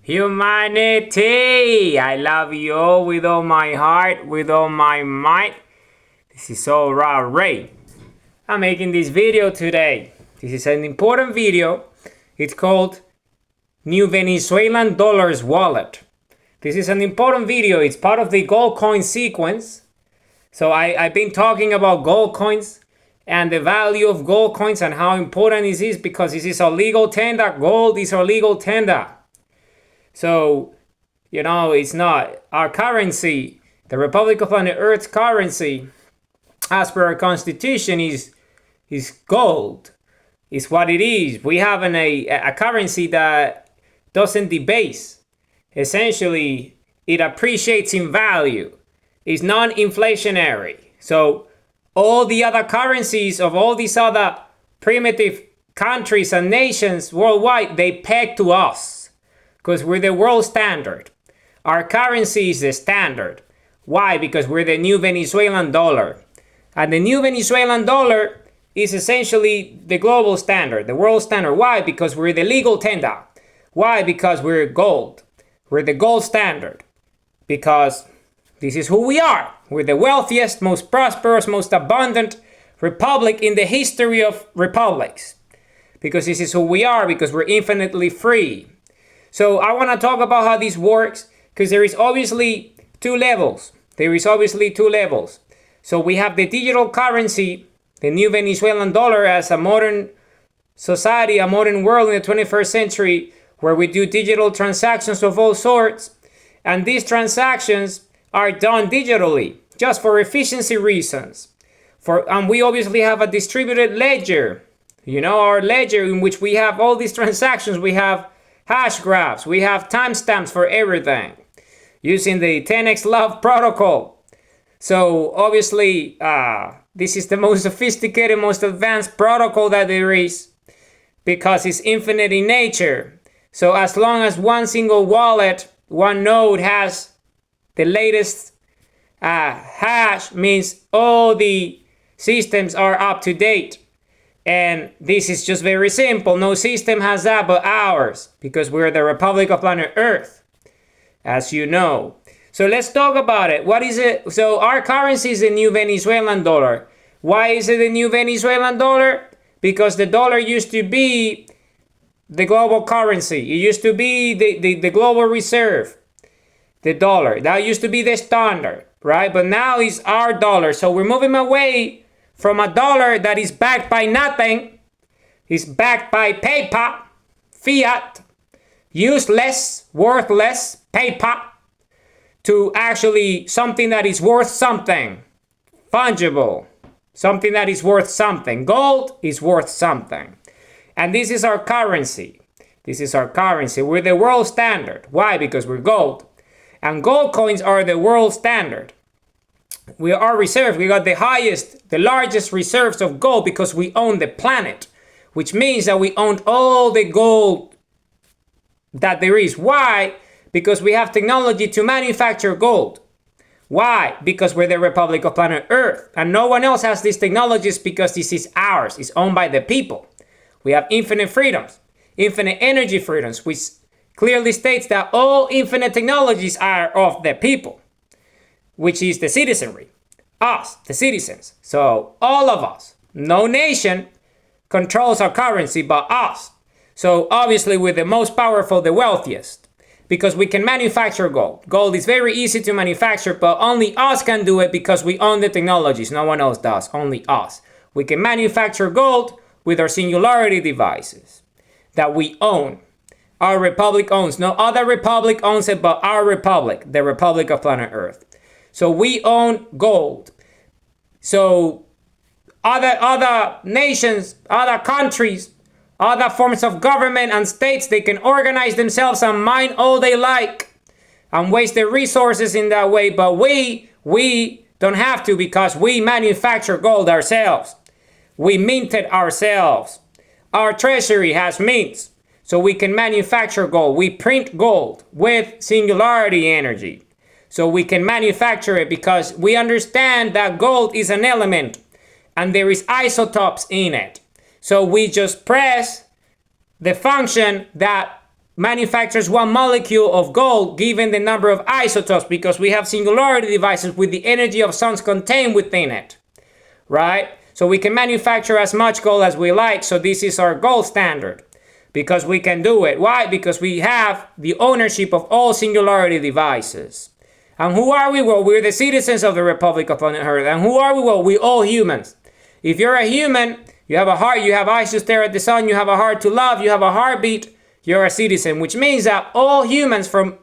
Humanity! I love you all with all my heart, with all my might. This is all Ray. I'm making this video today. This is an important video. It's called New Venezuelan Dollar's Wallet. This is an important video. It's part of the gold coin sequence. So I've been talking about gold coins and the value of gold coins and how important it is because this is a legal tender. Gold is a legal tender. So, it's not our currency. The Republic of Planet Earth's currency, as per our constitution, is gold. Is what it is. We have a currency that doesn't debase. Essentially, it appreciates in value. It's non-inflationary. So, all the other currencies of all these other primitive countries and nations worldwide, they peg to us. Because we're the world standard. Our currency is the standard. Why? Because we're the new Venezuelan dollar. And the new Venezuelan dollar is essentially the global standard, the world standard. Why? Because we're the legal tender. Why? Because we're gold. We're the gold standard. Because this is who we are. We're the wealthiest, most prosperous, most abundant republic in the history of republics. Because this is who we are, because we're infinitely free. So I want to talk about how this works because there is obviously two levels. So we have the digital currency, the new Venezuelan dollar as a modern society, a modern world in the 21st century where we do digital transactions of all sorts. And these transactions are done digitally just for efficiency reasons. And we obviously have a distributed ledger, our ledger in which we have all these transactions. We have hash graphs, we have timestamps for everything using the 10x love protocol. So obviously this is the most sophisticated, most advanced protocol that there is because it's infinite in nature. So as long as one single wallet, one node has the latest hash, means all the systems are up to date. And this is just very simple. No system has that but ours, because we're the Republic of Planet Earth, as you know. So let's talk about it. What is it? So our currency is the new Venezuelan dollar. Why is it the new Venezuelan dollar? Because the dollar used to be the global currency. It used to be the global reserve, the dollar. That used to be the standard, right? But now it's our dollar. So we're moving away from a dollar that is backed by nothing, is backed by paper, fiat, useless, worthless paper, to actually something that is worth something, fungible, something that is worth something. Gold is worth something. And this is our currency. We're the world standard. Why? Because we're gold. And gold coins are the world standard. We are reserved. We got the largest reserves of gold because we own the planet, which means that we own all the gold that there is. Why? Because we have technology to manufacture gold. Why? Because we're the Republic of Planet Earth, and no one else has these technologies because this is ours. It's owned by the people. We have infinite freedoms, infinite energy freedoms, which clearly states that all infinite technologies are of the people, which is the citizenry, us, the citizens. So all of us, no nation controls our currency but us. So obviously we're the most powerful, the wealthiest, because we can manufacture gold. Gold is very easy to manufacture, but only us can do it because we own the technologies. No one else does, only us. We can manufacture gold with our singularity devices that we own. Our republic owns. No other republic owns it but our republic, the Republic of Planet Earth. So we own gold. So other nations, other countries, other forms of government and states, they can organize themselves and mine all they like and waste their resources in that way. But we don't have to because we manufacture gold ourselves. We mint it ourselves. Our treasury has mints, so we can manufacture gold. We print gold with singularity energy. So we can manufacture it because we understand that gold is an element and there is isotopes in it. So we just press the function that manufactures one molecule of gold given the number of isotopes, because we have singularity devices with the energy of suns contained within it, right? So we can manufacture as much gold as we like. So this is our gold standard because we can do it. Why? Because we have the ownership of all singularity devices. And who are we? Well, we're the citizens of the Republic of Planet Earth. And who are we? Well, we all humans. If you're a human, you have a heart, you have eyes to stare at the sun, you have a heart to love, you have a heartbeat, you're a citizen, which means that all humans from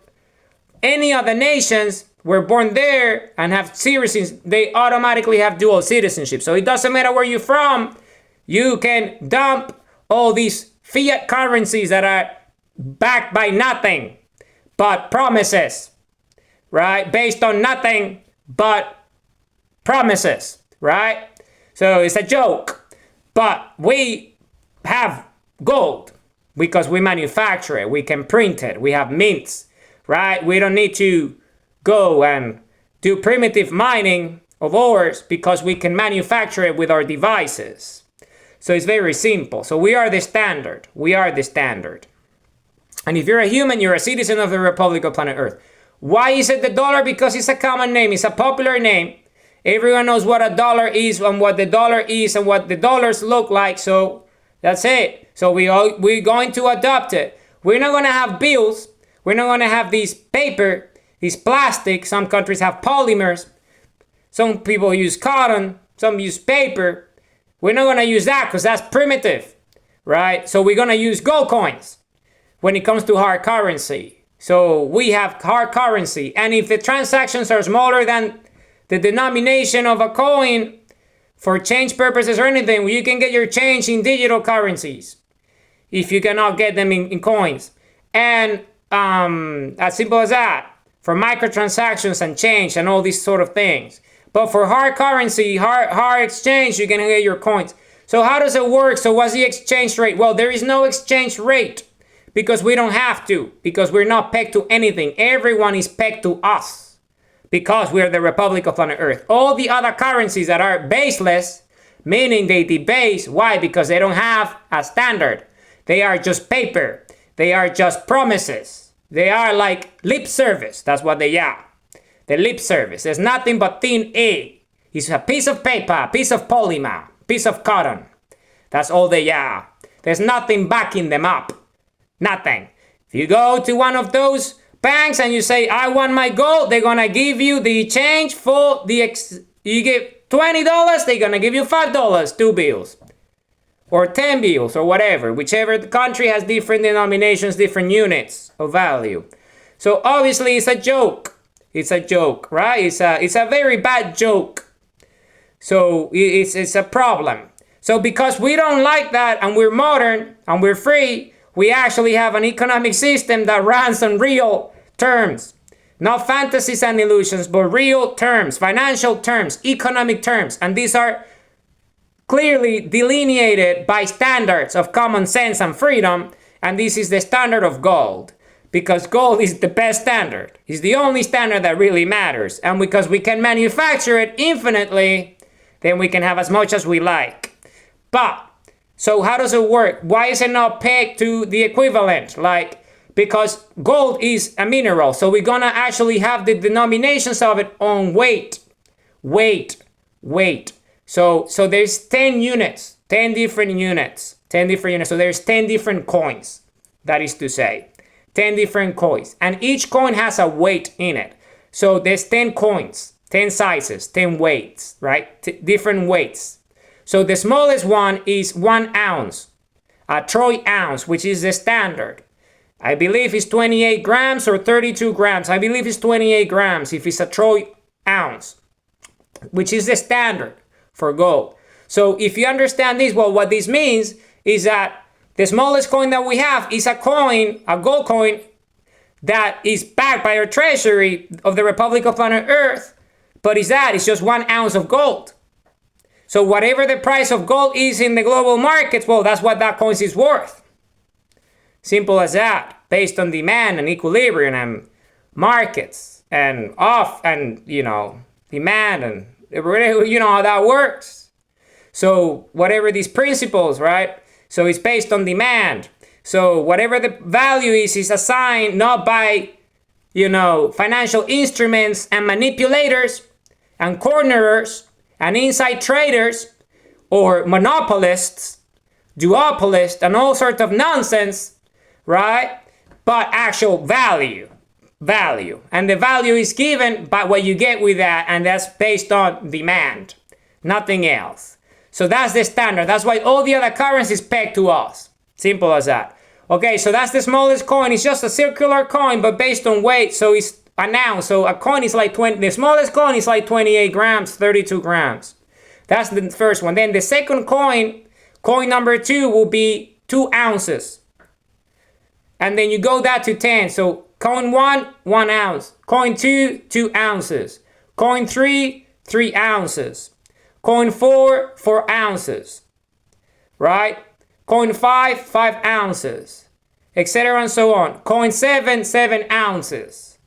any other nations were born there and have citizens, they automatically have dual citizenship. So it doesn't matter where you're from, you can dump all these fiat currencies that are backed by nothing but promises, right? Based on nothing but promises, right? So it's a joke, but we have gold because we manufacture it, we can print it, we have mints, right? We don't need to go and do primitive mining of ores because we can manufacture it with our devices. So it's very simple. So we are the standard. We are the standard. And if you're a human, you're a citizen of the Republic of Planet Earth. Why is it the dollar? Because it's a common name. It's a popular name. Everyone knows what a dollar is and what the dollar is and what the dollars look like. So that's it. So we're going to adopt it. We're not going to have bills. We're not going to have these paper, these plastic. Some countries have polymers. Some people use cotton. Some use paper. We're not going to use that because that's primitive, right? So we're going to use gold coins when it comes to hard currency. So we have hard currency. And if the transactions are smaller than the denomination of a coin for change purposes or anything, you can get your change in digital currencies if you cannot get them in coins. And as simple as that, for microtransactions and change and all these sort of things. But for hard currency, hard exchange, you can get your coins. So how does it work? So what's the exchange rate? Well, there is no exchange rate because we don't have to, because we're not pegged to anything. Everyone is pegged to us because we're the Republic of Planet Earth. All the other currencies that are baseless, meaning they debase. Why? Because they don't have a standard. They are just paper. They are just promises. They are like lip service. That's what they are. The lip service. There's nothing but thin air. It's a piece of paper, a piece of polymer, piece of cotton. That's all they are. There's nothing backing them up. Nothing. If you go to one of those banks and you say, I want my gold, they're going to give you the change for you give $20, they're going to give you $5, 2 bills. Or 10 bills or whatever. Whichever country has different denominations, different units of value. So obviously it's a joke. It's a joke, right? It's a very bad joke. So it's a problem. So because we don't like that and we're modern and we're free, we actually have an economic system that runs on real terms. Not fantasies and illusions, but real terms, financial terms, economic terms. And these are clearly delineated by standards of common sense and freedom. And this is the standard of gold. Because gold is the best standard. It's the only standard that really matters. And because we can manufacture it infinitely, then we can have as much as we like. But, so how does it work? Why is it not pegged to the equivalent? Because gold is a mineral. So we're going to actually have the denominations of it on weight. Weight. So there's 10 units. 10 different units. 10 different units. So there's 10 different coins. That is to say. 10 different coins, and each coin has a weight in it. So there's 10 coins, 10 sizes, 10 weights, right? Different weights. So the smallest one is 1 ounce, a troy ounce, which is the standard. I believe it's 28 grams or 32 grams. I believe it's 28 grams if it's a troy ounce, which is the standard for gold. So if you understand this, well, what this means is that the smallest coin that we have is a coin, a gold coin, that is backed by our treasury of the Republic of Planet Earth. But it's just 1 ounce of gold. So whatever the price of gold is in the global markets, well, that's what that coin is worth. Simple as that, based on demand and equilibrium and markets and demand and how that works. So whatever these principles, right? So it's based on demand. So whatever the value is assigned not by, financial instruments and manipulators and cornerers and inside traders or monopolists, duopolists, and all sorts of nonsense, right? But actual value. And the value is given by what you get with that, and that's based on demand, nothing else. So that's the standard. That's why all the other currencies peg to us. Simple as that. Okay, so that's the smallest coin. It's just a circular coin, but based on weight, so it's an ounce. So a coin is like the smallest coin is like 28 grams, 32 grams. That's the first one. Then the second coin number 2 will be 2 ounces. And then you go that to 10. So coin 1, 1 ounce. Coin 2, 2 ounces. Coin 3, 3 ounces. Coin 4, 4 ounces. Right? Coin 5, 5 ounces. Etc. and so on. Coin 7, 7 ounces.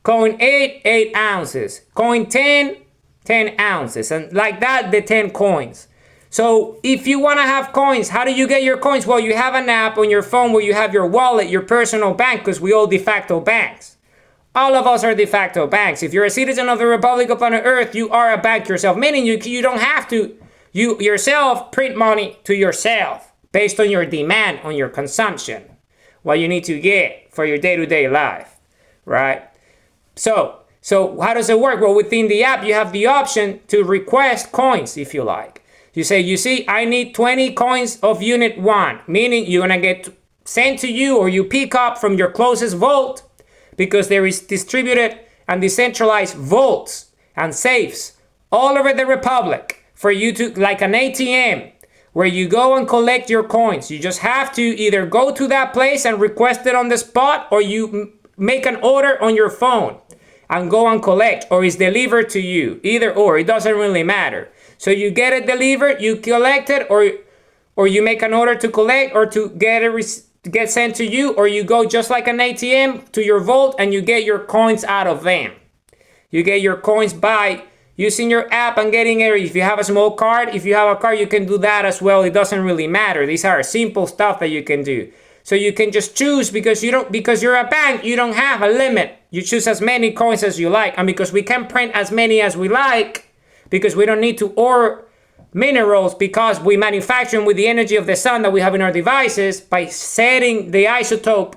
Coin 8, 8 ounces. Coin 10, 10 ounces. And like that, the 10 coins. So if you want to have coins, how do you get your coins? Well, you have an app on your phone where you have your wallet, your personal bank, because we all de facto banks. All of us are de facto banks. If you're a citizen of the Republic of Planet Earth, you are a bank yourself, meaning you don't have to, you yourself print money to yourself based on your demand, on your consumption, what you need to get for your day-to-day life, right? So how does it work? Well, within the app, you have the option to request coins if you like. You say, you see, I need 20 coins of unit 1, meaning you're going to get sent to you or you pick up from your closest vault because there is distributed and decentralized vaults and safes all over the Republic for you to, like an ATM, where you go and collect your coins. You just have to either go to that place and request it on the spot, or you make an order on your phone and go and collect, or it's delivered to you. Either or, it doesn't really matter. So you get it delivered, you collect it, or you make an order to collect or to get sent to you, or you go just like an ATM to your vault and you get your coins out of them. You get your coins by using your app and getting it. If you have a small card, if you have a card, you can do that as well. It doesn't really matter. These are simple stuff that you can do. So you can just choose because you're a bank, you don't have a limit. You choose as many coins as you like. And because we can print as many as we like, because we don't need to ore minerals, because we manufacture them with the energy of the sun that we have in our devices by setting the isotope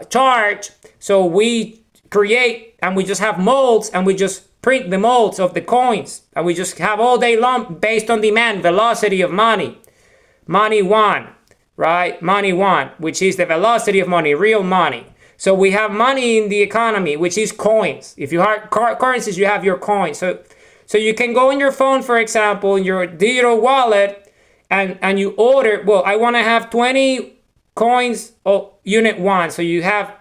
charge. So we create and we just have molds and we just print the molds of the coins. And we just have all day long based on demand, velocity of money. Money one, right? Money one, which is the velocity of money, real money. So we have money in the economy, which is coins. If you have currencies, you have your coins. So you can go on your phone, for example, in your digital wallet, and you order, well, I want to have 20 coins of unit 1. So you have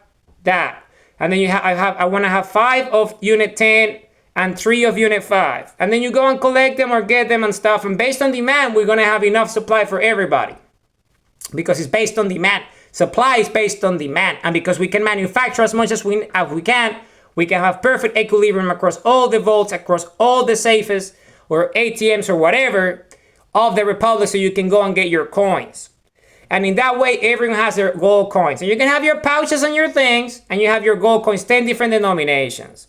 that. And then I want to have 5 of unit 10 and 3 of unit 5. And then you go and collect them or get them and stuff. And based on demand, we're going to have enough supply for everybody. Because it's based on demand. Supply is based on demand. And because we can manufacture as much as we can have perfect equilibrium across all the vaults, across all the safes or ATMs or whatever of the Republic, so you can go and get your coins. And in that way, everyone has their gold coins. And you can have your pouches and your things, and you have your gold coins, 10 different denominations.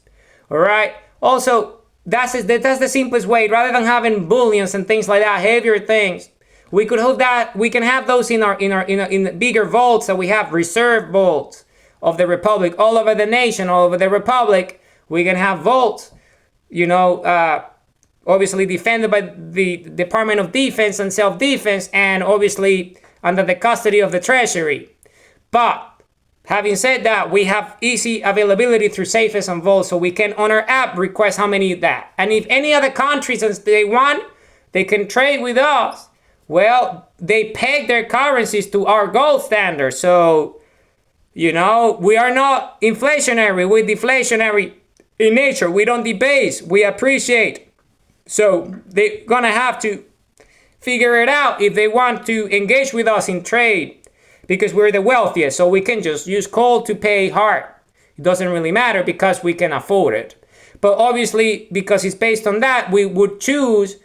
All right? Also, that's the simplest way. Rather than having bullions and things like that, heavier things, we could hope that we can have those in the bigger vaults that we have, reserve vaults of the Republic all over the nation, all over the Republic. We can have vaults, obviously defended by the Department of Defense and self-defense, and obviously under the custody of the Treasury. But having said that, we have easy availability through safes and vaults, so we can on our app request how many of that. And if any other countries, as they want, they can trade with us. Well, they peg their currencies to our gold standard. So, we are not inflationary, we're deflationary in nature. We don't debase, we appreciate. So they're gonna have to figure it out if they want to engage with us in trade, because we're the wealthiest. So we can just use gold to pay hard. It doesn't really matter because we can afford it. But obviously, because it's based on that, we would choose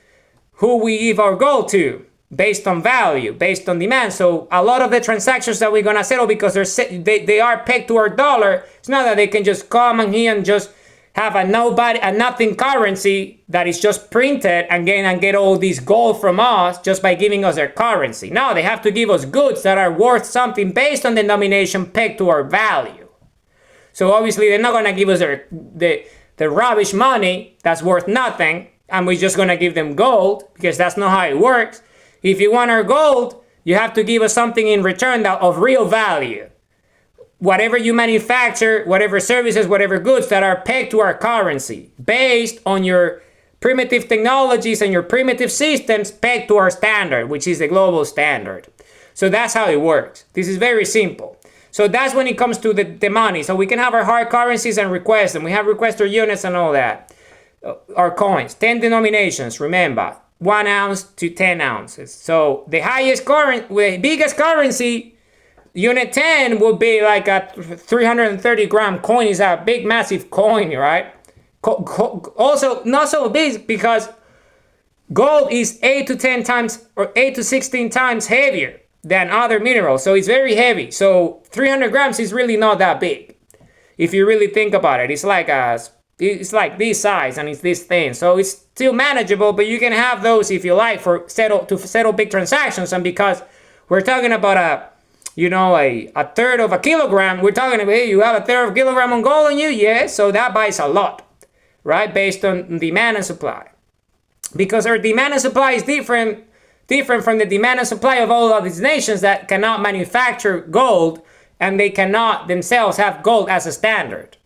who we give our gold to. based on value, based on demand. So a lot of the transactions that we're gonna settle, because they are pegged to our dollar, it's not that they can just come in here and just have a nothing currency that is just printed and get all this gold from us just by giving us their currency. No, they have to give us goods that are worth something based on the denomination pegged to our value. So obviously they're not gonna give us the rubbish money that's worth nothing, and we're just gonna give them gold, because that's not how it works. If you want our gold, you have to give us something in return of real value. Whatever you manufacture, whatever services, whatever goods that are pegged to our currency, based on your primitive technologies and your primitive systems pegged to our standard, which is the global standard. So that's how it works. This is very simple. So that's when it comes to the money. So we can have our hard currencies and request them. We have requester units and all that. Our coins, 10 denominations, remember, 1 ounce to 10 ounces. So the biggest currency, unit 10, would be like a 330 gram coin. Is a big, massive coin, right? Also, not so big, because gold is 8 to 10 times or 8 to 16 times heavier than other minerals. So it's very heavy. So 300 grams is really not that big. If you really think about it, it's like this size and it's this thin. So it's still manageable, but you can have those if you like to settle big transactions. And because we're talking about a third of a kilogram, we're talking about, hey, you have a third of a kilogram on gold on you? Yeah, so that buys a lot, right? Based on demand and supply. Because our demand and supply is different from the demand and supply of all of these nations that cannot manufacture gold, and they cannot themselves have gold as a standard.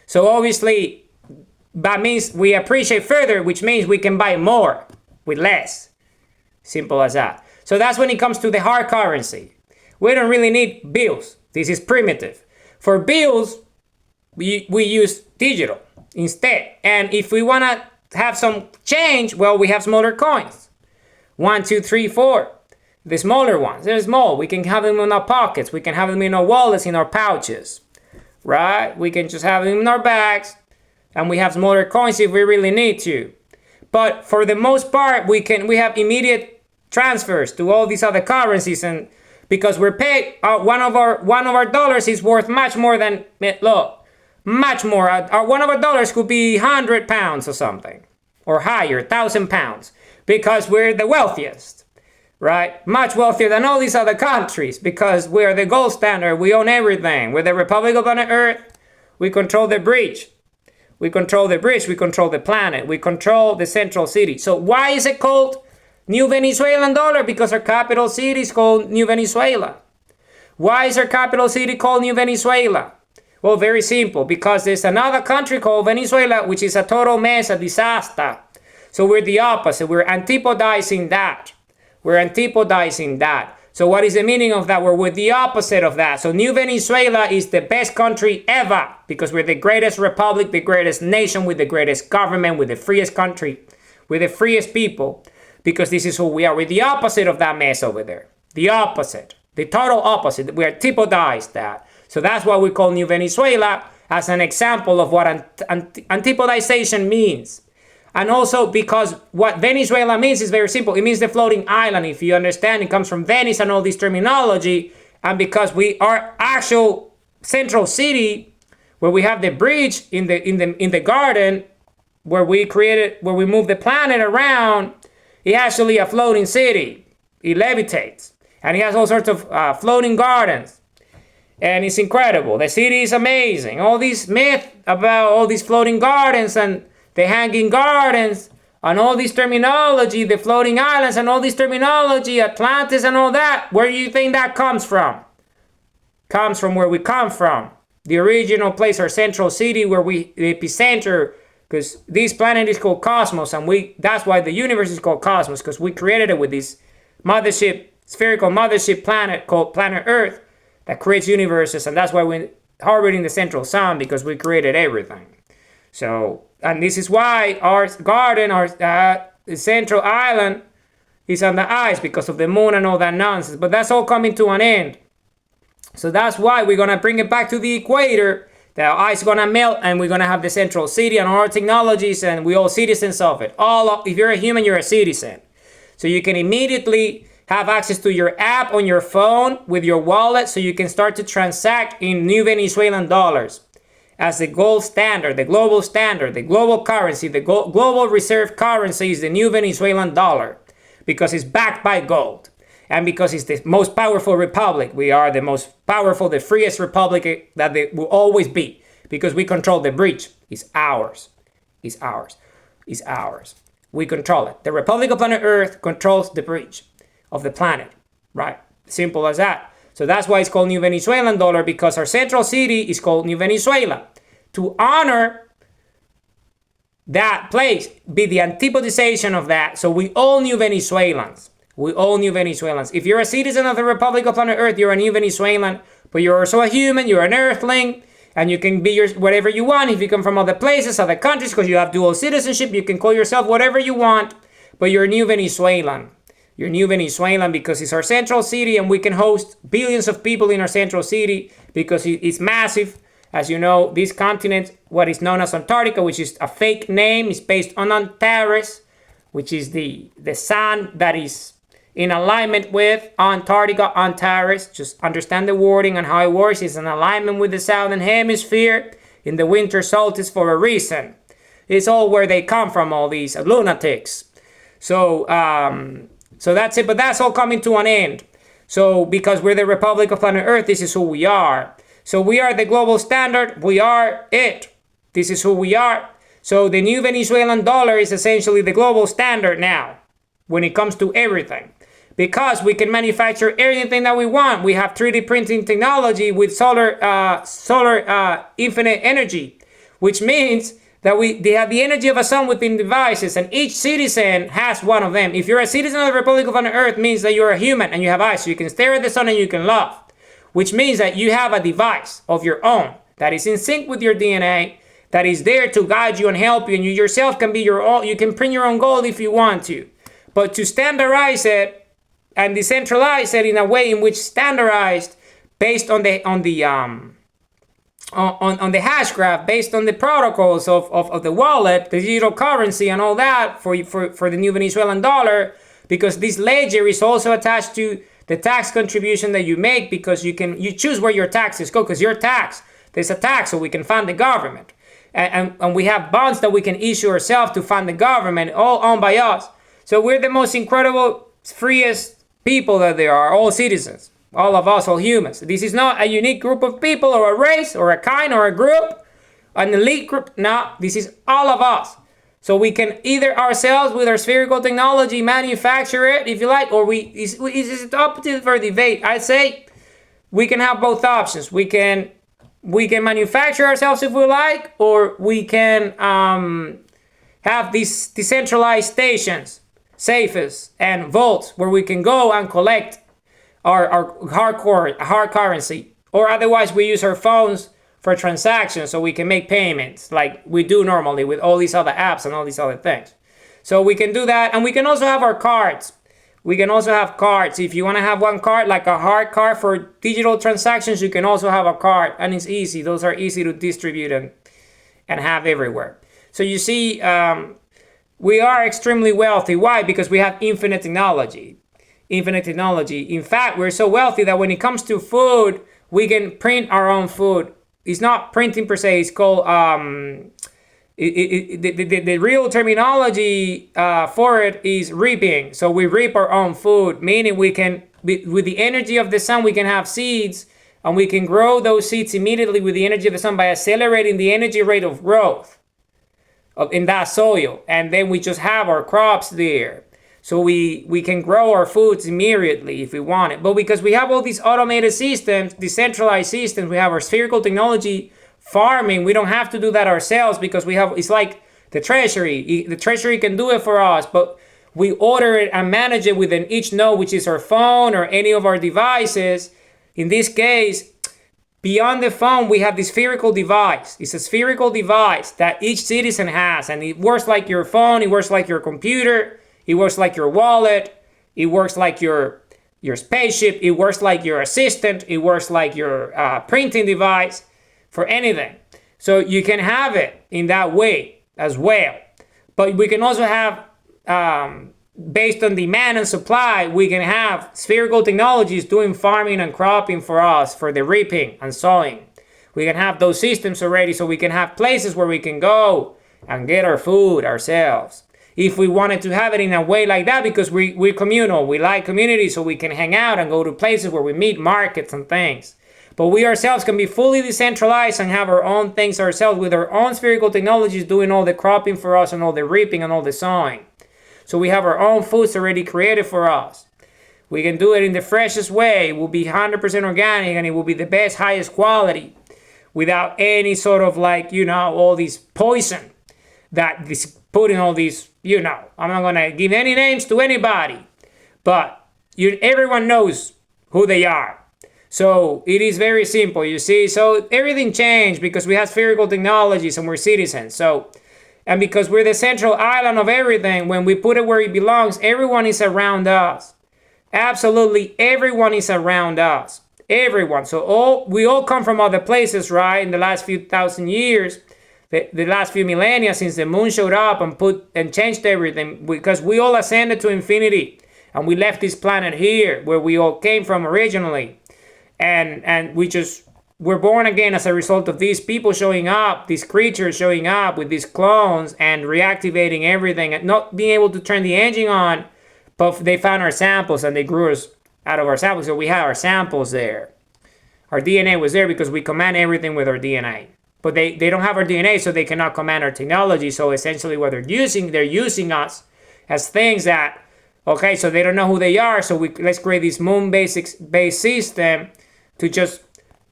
So obviously, that means we appreciate further, which means we can buy more with less. Simple as that. So that's when it comes to the hard currency. We don't really need bills. This is primitive. For bills, we use digital instead. And if we want to have some change, well, we have smaller coins. 1, 2, 3, 4. The smaller ones, they're small. We can have them in our pockets. We can have them in our wallets, in our pouches, right? We can just have them in our bags, and we have smaller coins if we really need to. But for the most part, we have immediate transfers to all these other currencies, and because we're paid, one of our dollars is worth much more than, look, much more. One of our dollars could be 100 pounds or something, or higher, 1,000 pounds, because we're the wealthiest. Right? Much wealthier than all these other countries, because we are the gold standard. We own everything. We're the Republic of the Earth. We control the bridge. We control the bridge. We control the planet. We control the central city. So why is it called New Venezuelan Dollar? Because our capital city is called New Venezuela. Why is our capital city called New Venezuela? Well, very simple. Because there's another country called Venezuela, which is a total mess, a disaster. So we're the opposite. We're antipodizing that. We're antipodizing that. So what is the meaning of that? We're the opposite of that. So New Venezuela is the best country ever, because we're the greatest republic, the greatest nation, with the greatest government, with the freest country, with the freest people, because this is who we are. We're the opposite of that mess over there. The opposite. The total opposite. We antipodize that. So that's why we call New Venezuela as an example of what antipodization means. And also because what Venezuela means is very simple. It means the floating island. If you understand, it comes from Venice and all this terminology. And because we are actual central city, where we have the bridge in the garden, where we move the planet around, it's actually a floating city. It levitates, and it has all sorts of floating gardens, and it's incredible. The city is amazing. All these myths about all these floating gardens and the hanging gardens, and all this terminology, the floating islands and all this terminology, Atlantis and all that, where do you think that comes from? Comes from where we come from. The original place, our central city, the epicenter, because this planet is called Cosmos, and that's why the universe is called Cosmos, because we created it with this spherical mothership planet called planet Earth that creates universes, and that's why we're orbiting the central sun, because we created everything. So, and this is why our garden, our central island, is on the ice, because of the moon and all that nonsense. But that's all coming to an end. So that's why we're going to bring it back to the equator. The ice is going to melt, and we're going to have the central city and all our technologies, and we're all citizens of it. If you're a human, you're a citizen. So you can immediately have access to your app on your phone with your wallet so you can start to transact in new Venezuelan dollars as the gold standard, the global currency, the global reserve currency is the new Venezuelan dollar because it's backed by gold and because it's the most powerful republic. We are the most powerful, the freest republic that there will always be because we control the breach. It's ours. It's ours. It's ours. We control it. The Republic of Planet Earth controls the breach of the planet, right? Simple as that. So that's why it's called New Venezuelan Dollar, because our central city is called New Venezuela. To honor that place, be the antipodization of that. So we all New Venezuelans. We all New Venezuelans. If you're a citizen of the Republic of Planet Earth, you're a New Venezuelan, but you're also a human, you're an earthling, and you can be whatever you want. If you come from other places, other countries, because you have dual citizenship, you can call yourself whatever you want, but you're a New Venezuelan. You're New Venezuelan because it's our central city and we can host billions of people in our central city because it's massive. As you know, this continent, what is known as Antarctica, which is a fake name, is based on Antares, which is the sun that is in alignment with Antarctica, Antares. Just understand the wording and how it works. It's in alignment with the southern hemisphere in the winter solstice for a reason. It's all where they come from, all these lunatics. So that's it, but that's all coming to an end. So because we're the Republic of Planet Earth, this is who we are. So we are the global standard, we are it. This is who we are. So the new Venezuelan dollar is essentially the global standard now when it comes to everything. Because we can manufacture anything that we want. We have 3D printing technology with solar infinite energy, which means that they have the energy of a sun within devices, and each citizen has one of them. If you're a citizen of the Republic of Planet Earth, means that you're a human and you have eyes, so you can stare at the sun and you can love, which means that you have a device of your own that is in sync with your DNA, that is there to guide you and help you, and you yourself can be your own. You can print your own gold if you want to, but to standardize it and decentralize it in a way in which standardized based on the hash graph, based on the protocols of the wallet, the digital currency and all that for the new Venezuelan dollar, because this ledger is also attached to the tax contribution that you make, because you choose where your taxes go, because your tax, there's a tax so we can fund the government. And we have bonds that we can issue ourselves to fund the government, all owned by us. So we're the most incredible, freest people that there are, all citizens. All of us, all humans. This is not a unique group of people or a race or a kind or a group, an elite group. No, this is all of us. So we can either ourselves with our spherical technology manufacture it, if you like, or it's up to for debate. I'd say we can have both options. We can manufacture ourselves if we like, or we can have these decentralized stations, safes, and vaults where we can go and collect our hard currency, or otherwise we use our phones for transactions so we can make payments like we do normally with all these other apps and all these other things. So we can do that, and we can also have our cards. We can also have cards. If you want to have one card, like a hard card for digital transactions, you can also have a card, and it's easy. Those are easy to distribute and have everywhere. So you see, we are extremely wealthy. Why? Because we have infinite technology. In fact, we're so wealthy that when it comes to food, we can print our own food. It's not printing per se. It's called the real terminology for it is reaping. So we reap our own food, meaning we can, with the energy of the sun, we can have seeds, and we can grow those seeds immediately with the energy of the sun by accelerating the energy rate of growth in that soil, and then we just have our crops there. So we can grow our foods immediately if we want it. But because we have all these automated systems, decentralized systems, we have our spherical technology farming, we don't have to do that ourselves, because it's like the treasury. The treasury can do it for us, but we order it and manage it within each node, which is our phone or any of our devices. In this case, beyond the phone, we have this spherical device. It's a spherical device that each citizen has, and it works like your phone, it works like your computer, it works like your wallet, it works like your spaceship, it works like your assistant, it works like your printing device, for anything. So you can have it in that way as well. But we can also have based on demand and supply, we can have spherical technologies doing farming and cropping for us, for the reaping and sowing. We can have those systems already, so we can have places where we can go and get our food ourselves. If we wanted to have it in a way like that, because we're communal, we like community, so we can hang out and go to places where we meet markets and things. But we ourselves can be fully decentralized and have our own things ourselves with our own spherical technologies doing all the cropping for us and all the reaping and all the sowing. So we have our own foods already created for us. We can do it in the freshest way. It will be 100% organic, and it will be the best, highest quality without any sort of all these poison that is put in all these, I'm not going to give any names to anybody, but everyone knows who they are. So it is very simple, you see. So everything changed because we have spherical technologies and we're citizens. And because we're the central island of everything, when we put it where it belongs, everyone is around us. Absolutely everyone is around us. Everyone. So we all come from other places, right? In the last few thousand years, the last few millennia, since the moon showed up and changed everything, because we all ascended to infinity and we left this planet here where we all came from originally. And we're born again as a result of these people showing up, these creatures showing up with these clones and reactivating everything and not being able to turn the engine on. But they found our samples and they grew us out of our samples. So we have our samples there. Our DNA was there because we command everything with our DNA. But they don't have our DNA, so they cannot command our technology. So essentially what they're using us as things that, okay, so they don't know who they are. So let's create this moon-based system to just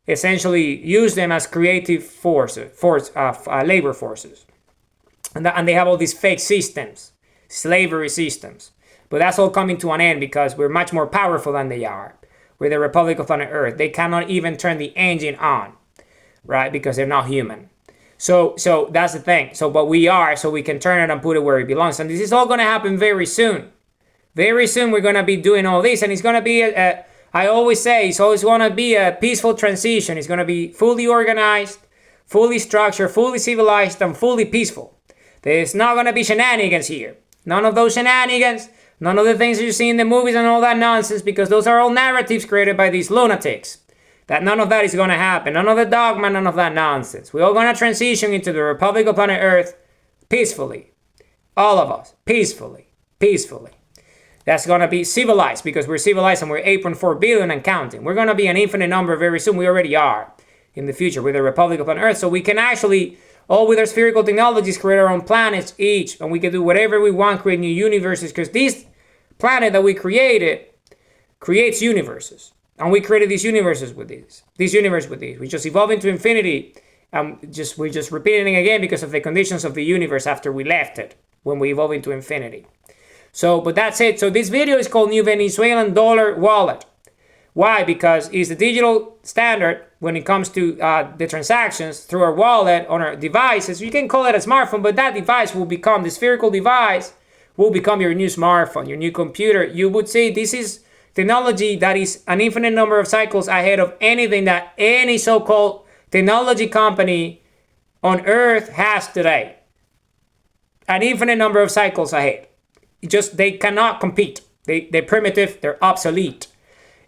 essentially use them as creative labor forces. And they have all these fake systems, slavery systems. But that's all coming to an end because we're much more powerful than they are. We're the Republic of Planet Earth. They cannot even turn the engine on, right? Because they're not human. So that's the thing. But we are, so we can turn it and put it where it belongs. And this is all going to happen very soon. Very soon we're going to be doing all this. And it's going to be, I always say, it's always going to be a peaceful transition. It's going to be fully organized, fully structured, fully civilized, and fully peaceful. There's not going to be shenanigans here. None of those shenanigans. None of the things that you see in the movies and all that nonsense, because those are all narratives created by these lunatics. That none of that is going to happen. None of the dogma, none of that nonsense. We're all going to transition into the Republic of Planet Earth peacefully. All of us. Peacefully. Peacefully. That's going to be civilized because we're civilized and we're 8.4 billion and counting. We're going to be an infinite number very soon. We already are in the future with the Republic of Planet Earth. So we can actually, all with our spherical technologies, create our own planets each. And we can do whatever we want, create new universes. Because this planet that we created creates universes. And we created these universes with these. This universe with these. We just evolve into infinity. And we're just repeating it again because of the conditions of the universe after we left it. When we evolve into infinity. But that's it. So this video is called New Venezuelan Dollar Wallet. Why? Because it's the digital standard when it comes to the transactions through our wallet on our devices. You can call it a smartphone, but that device will become, the spherical device will become your new smartphone, your new computer. You would say this is technology that is an infinite number of cycles ahead of anything that any so-called technology company on Earth has today. An infinite number of cycles ahead. They cannot compete. They're primitive, they're obsolete.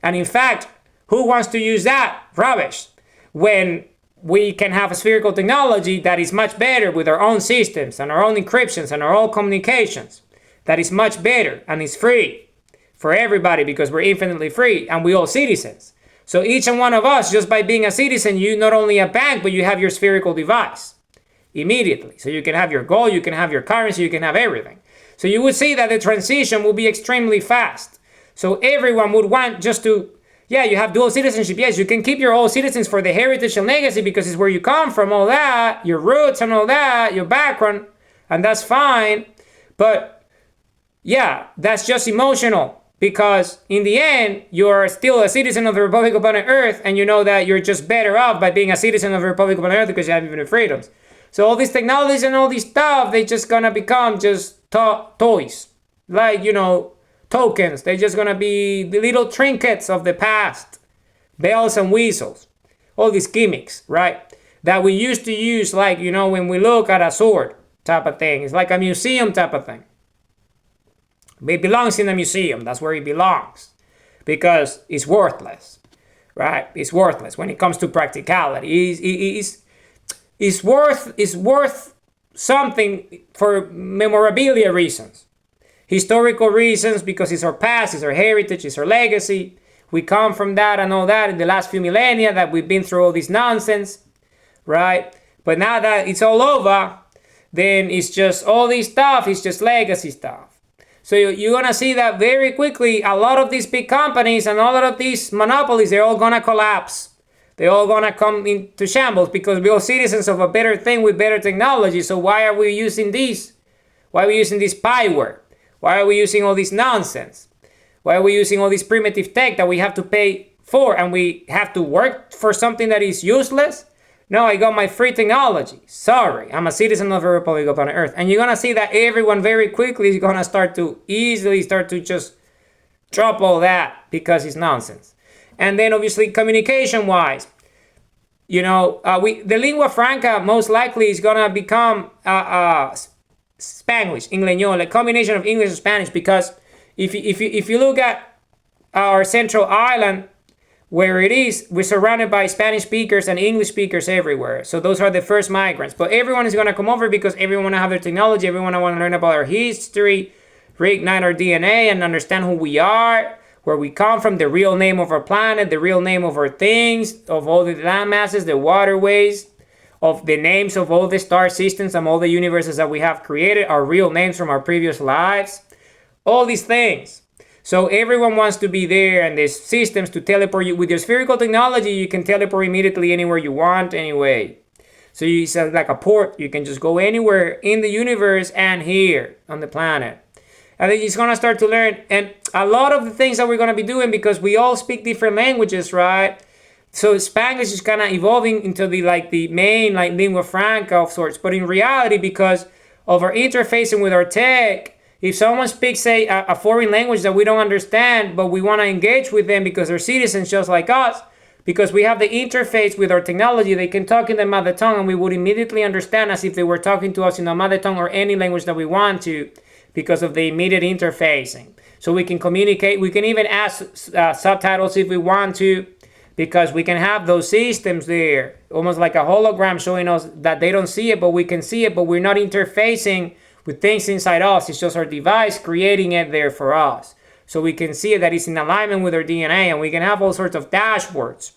And in fact, who wants to use that rubbish when we can have a spherical technology that is much better with our own systems and our own encryptions and our own communications, that is much better and is free for everybody because we're infinitely free and we're all citizens. So each and one of us, just by being a citizen, you not only a bank, but you have your spherical device immediately. So you can have your gold, you can have your currency, you can have everything. So you would see that the transition will be extremely fast. So everyone would want just to, you have dual citizenship. Yes, you can keep your old citizens for the heritage and legacy because it's where you come from, all that, your roots and all that, your background, and that's fine. But that's just emotional because in the end, you're still a citizen of the Republic of Planet Earth and you know that you're just better off by being a citizen of the Republic of Planet Earth because you have infinite freedoms. So all these technologies and all this stuff, they just gonna become just toys, like, tokens. They're just gonna be the little trinkets of the past, bells and whistles, all these gimmicks, right? That we used to use, like, when we look at a sword type of thing. It's like a museum type of thing. It belongs in a museum. That's where it belongs. Because it's worthless. Right? It's worthless when it comes to practicality. It's worth something for memorabilia reasons. Historical reasons, because it's our past, it's our heritage, it's our legacy. We come from that and all that in the last few millennia that we've been through all this nonsense, right? But now that it's all over, then it's just all this stuff, it's just legacy stuff. So you're going to see that very quickly, a lot of these big companies and a lot of these monopolies, they're all going to collapse. They're all going to come into shambles because we're all citizens of a better thing with better technology. So why are we using these? Why are we using this spyware? Why are we using all this nonsense? Why are we using all this primitive tech that we have to pay for and we have to work for something that is useless? No, I got my free technology. Sorry, I'm a citizen of a republic of planet Earth. And you're going to see that everyone very quickly is going to easily start to just drop all that because it's nonsense. And then obviously communication-wise, the lingua franca most likely is going to become Spanglish, Ingleñol, a combination of English and Spanish, because if you look at our central island, where it is, we're surrounded by Spanish speakers and English speakers everywhere. So those are the first migrants. But everyone is going to come over because everyone want to have their technology. Everyone want to learn about our history, reignite our DNA, and understand who we are, where we come from, the real name of our planet, the real name of our things, of all the land masses, the waterways, of the names of all the star systems and all the universes that we have created, our real names from our previous lives, all these things. So everyone wants to be there, and there's systems to teleport you. With your spherical technology, you can teleport immediately anywhere you want anyway. So it's like a port. You can just go anywhere in the universe and here on the planet. And then you're going to start to learn. And a lot of the things that we're going to be doing, because we all speak different languages, right? So Spanglish is kind of evolving into the main lingua franca of sorts. But in reality, because of our interfacing with our tech, if someone speaks, say, a foreign language that we don't understand, but we want to engage with them because they're citizens just like us, because we have the interface with our technology, they can talk in their mother tongue and we would immediately understand as if they were talking to us in our mother tongue or any language that we want to, because of the immediate interfacing. So we can communicate. We can even ask subtitles if we want to, because we can have those systems there, almost like a hologram showing us that they don't see it, but we can see it, but we're not interfacing with things inside us. It's just our device creating it there for us. So we can see that it's in alignment with our DNA, and we can have all sorts of dashboards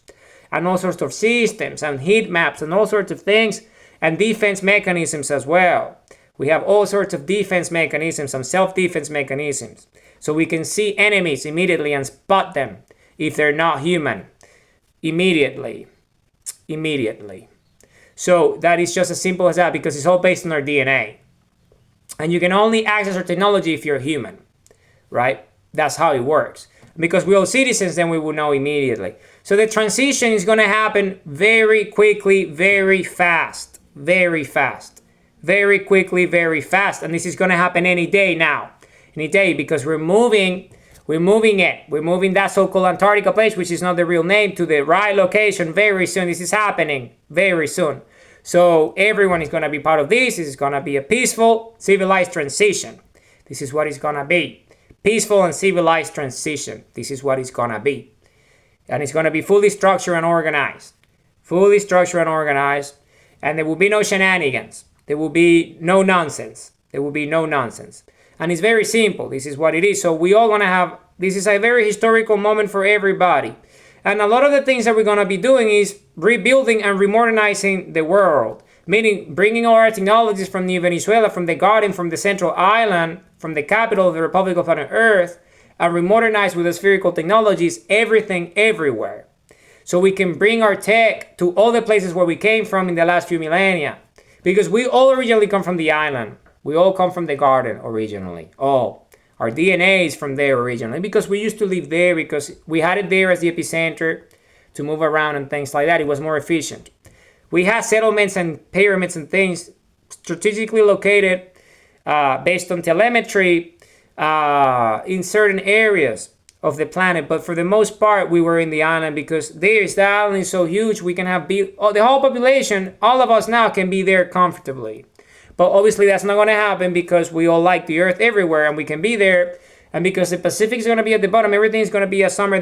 and all sorts of systems and heat maps and all sorts of things, and defense mechanisms as well. We have all sorts of defense mechanisms and self-defense mechanisms. So we can see enemies immediately and spot them if they're not human. Immediately. So that is just as simple as that, because it's all based on our DNA. And you can only access our technology if you're human, right? That's how it works. Because we're all citizens, then we will know immediately. So the transition is going to happen very quickly, very fast. Very quickly, very fast. And this is going to happen any day now. Any day, because we're moving it. We're moving that so-called Antarctica place, which is not the real name, to the right location very soon. This is happening very soon. So everyone is going to be part of this. This is going to be a peaceful, civilized transition. This is what it's going to be. Peaceful and civilized transition. This is what it's going to be. And it's going to be fully structured and organized. And there will be no shenanigans. There will be no nonsense. And it's very simple. This is what it is. So we all going to have, this is a very historical moment for everybody. And a lot of the things that we're going to be doing is rebuilding and remodernizing the world. Meaning bringing all our technologies from New Venezuela, from the garden, from the central island, from the capital of the Republic of Planet Earth, and remodernize with the spherical technologies, everything, everywhere. So we can bring our tech to all the places where we came from in the last few millennia. Because we all originally come from the island. We all come from the garden originally. All. Our DNA is from there originally, because we used to live there, because we had it there as the epicenter to move around and things like that. It was more efficient. We had settlements and pyramids and things strategically located based on telemetry in certain areas of the planet. But for the most part, we were in the island, because the island is so huge, we can have the whole population, all of us now can be there comfortably. But obviously that's not going to happen, because we all like the earth everywhere, and we can be there And because the Pacific is going to be at the bottom, everything is going to be a summer.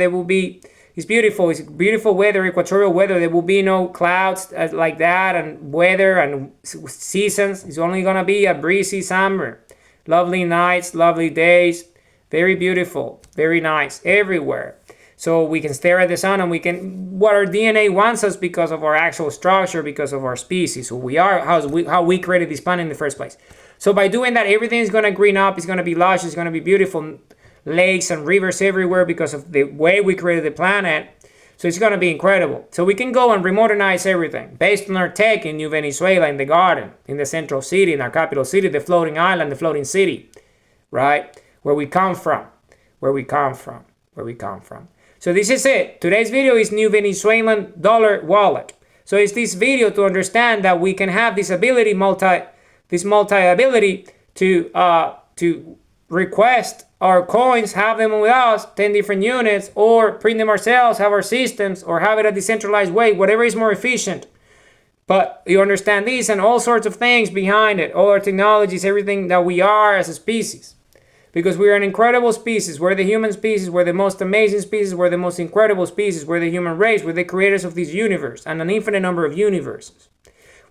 It's beautiful. It's beautiful weather, equatorial weather. There will be no clouds like that, and weather and seasons. It's only going to be a breezy summer. Lovely nights, lovely days. Very beautiful, very nice everywhere. So we can stare at the sun, and we can, what our DNA wants us because of our actual structure, because of our species, who we are, how we created this planet in the first place. So by doing that, everything is going to green up. It's going to be lush. It's going to be beautiful. Lakes and rivers everywhere because of the way we created the planet. So it's going to be incredible. So we can go and remodernize everything based on our tech in New Venezuela, in the garden, in the central city, in our capital city, the floating island, the floating city, right? Where we come from, where we come from, where we come from. So this is it. Today's video is New Venezuelan Dollar Wallet. So it's this video to understand that we can have this ability, multi-ability to request our coins, have them with us, 10 different units, or print them ourselves, have our systems, or have it a decentralized way, whatever is more efficient. But you understand these and all sorts of things behind it, all our technologies, everything that we are as a species. Because we are an incredible species. We're the human species. We're the most amazing species. We're the most incredible species. We're the human race. We're the creators of this universe and an infinite number of universes.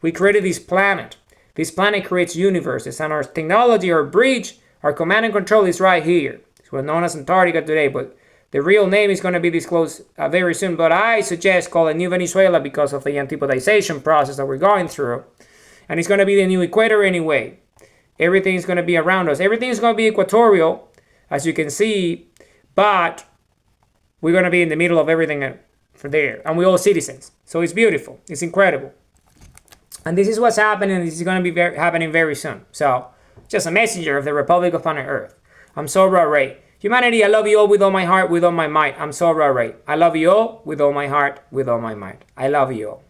We created this planet. This planet creates universes, and our technology, our bridge, our command and control is right here. It's what's known as Antarctica today, but the real name is going to be disclosed very soon. But I suggest call it New Venezuela because of the antipodization process that we're going through. And it's going to be the new equator anyway. Everything is going to be around us. Everything is going to be equatorial, as you can see, but we're going to be in the middle of everything from there. And we're all citizens. So it's beautiful. It's incredible. And this is what's happening. This is going to be happening very soon. So, just a messenger of the Republic of Planet Earth. I'm so Ray. Humanity, I love you all with all my heart, with all my might. I'm so Ray. I love you all with all my heart, with all my might. I love you all.